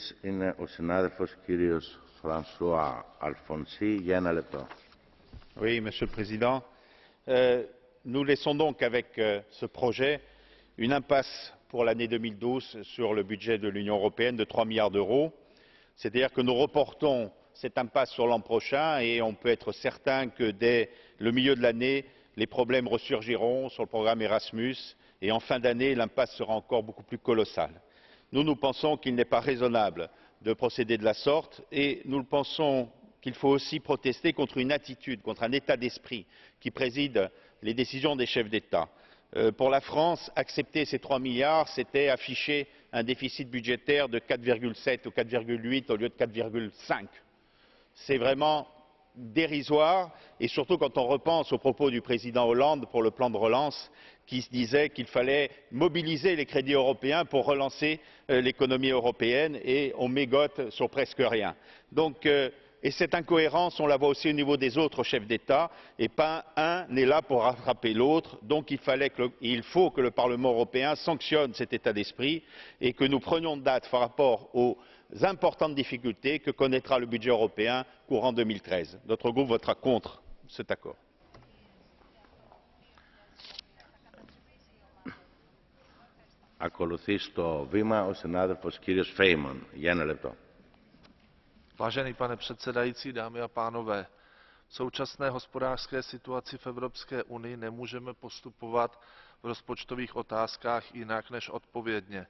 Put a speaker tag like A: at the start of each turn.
A: Sitch είναι ο συνάδελφος κύριος François Alfonsi για ένα λεπτό.
B: Oui, Monsieur le Président. Nous laissons donc avec ce projet une impasse pour l'année 2012 sur le budget de l'Union européenne de 3 milliards d'euros. C'est-à-dire que nous reportons cette impasse sur l'an prochain et on peut être certain que dès le milieu de l'année, les problèmes ressurgiront sur le programme Erasmus et en fin d'année, l'impasse sera encore beaucoup plus colossale. Nous pensons qu'il n'est pas raisonnable de procéder de la sorte et nous pensons qu'il faut aussi protester contre une attitude, contre un état d'esprit qui préside les décisions des chefs d'État. Pour la France, accepter ces 3 milliards, c'était afficher un déficit budgétaire de 4,7 ou 4,8 au lieu de 4,5. C'est vraiment dérisoire, et surtout quand on repense aux propos du président Hollande pour le plan de relance, qui se disait qu'il fallait mobiliser les crédits européens pour relancer l'économie européenne, et on mégote sur presque rien. Et cette incohérence, on la voit aussi au niveau des autres chefs d'État, et pas un n'est là pour rattraper l'autre. Donc il faut que le Parlement européen sanctionne cet état d'esprit et que nous prenions date par rapport aux importantes difficultés que connaîtra le budget européen courant 2013. Notre groupe votera contre cet accord.
A: Ακολουθεί στο βήμα ο συνάδελφος κύριος Φέιμον για ένα λεπτό.
C: Vážený pane předsedající, dámy a pánové, v současné hospodářské situaci v Evropské unii nemůžeme postupovat v rozpočtových otázkách jinak než odpovědně.